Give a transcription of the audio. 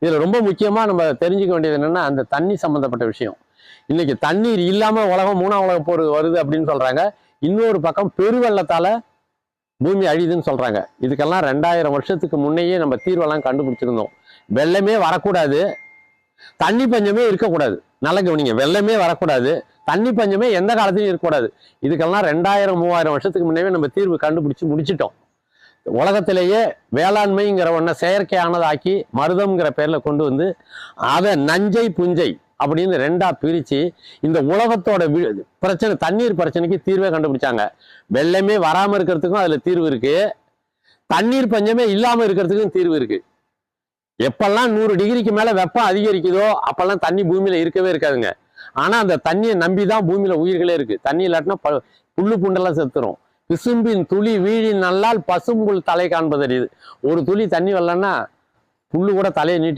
இதுல ரொம்ப முக்கியமா நம்ம தெரிஞ்சுக்க வேண்டியது என்னன்னா அந்த தண்ணி சம்பந்தப்பட்ட விஷயம். இன்னைக்கு தண்ணீர் இல்லாம உலகம் 3ஆம் உலக போர் வருது அப்படின்னு சொல்றாங்க. இன்னொரு பக்கம் பெருவெள்ளத்தால பூமி அழியுதுன்னு சொல்றாங்க. இதுக்கெல்லாம் 2000 வருஷத்துக்கு முன்னையே நம்ம தீர்வெல்லாம் கண்டுபிடிச்சிருந்தோம். வெள்ளமே வரக்கூடாது, தண்ணி பஞ்சமே இருக்கக்கூடாது. நல்லா கவனிங்க, வெள்ளமே வரக்கூடாது, தண்ணி பஞ்சமே எந்த காலத்திலும் இருக்கக்கூடாது. இதுக்கெல்லாம் 2000 3000 வருஷத்துக்கு முன்னே நம்ம தீர்வு கண்டுபிடிச்சு முடிச்சிட்டோம். உலகத்திலேயே வேளாண்மைங்கிற ஒன்றை செயற்கையானதாக்கி மருதம்ங்கிற பேர்ல கொண்டு வந்து அதை நஞ்சை புஞ்சை அப்படின்னு 2ஆ பிரிச்சு இந்த உலகத்தோட பிரச்சனை, தண்ணீர் பிரச்சனைக்கு தீர்வே கண்டுபிடிச்சாங்க. வெள்ளமே வராம இருக்கிறதுக்கும் அதுல தீர்வு இருக்கு, தண்ணீர் பஞ்சமே இல்லாம இருக்கிறதுக்கும் தீர்வு இருக்கு. எப்பெல்லாம் 100 டிகிரிக்கு மேல வெப்பம் அதிகரிக்குதோ அப்பெல்லாம் தண்ணி பூமியில இருக்கவே இருக்காதுங்க. ஆனா அந்த தண்ணியை நம்பிதான் பூமியில உயிர்களே இருக்கு. தண்ணி இல்லாட்டினா புல்லு புண்டெல்லாம் செத்துரும். விசும்பின் துளி வீழின் நல்லால் பசும்புல் தலை காண்பது அறியுது. ஒரு துளி தண்ணி வரலன்னா புல்லு கூட தலையை நீட்டி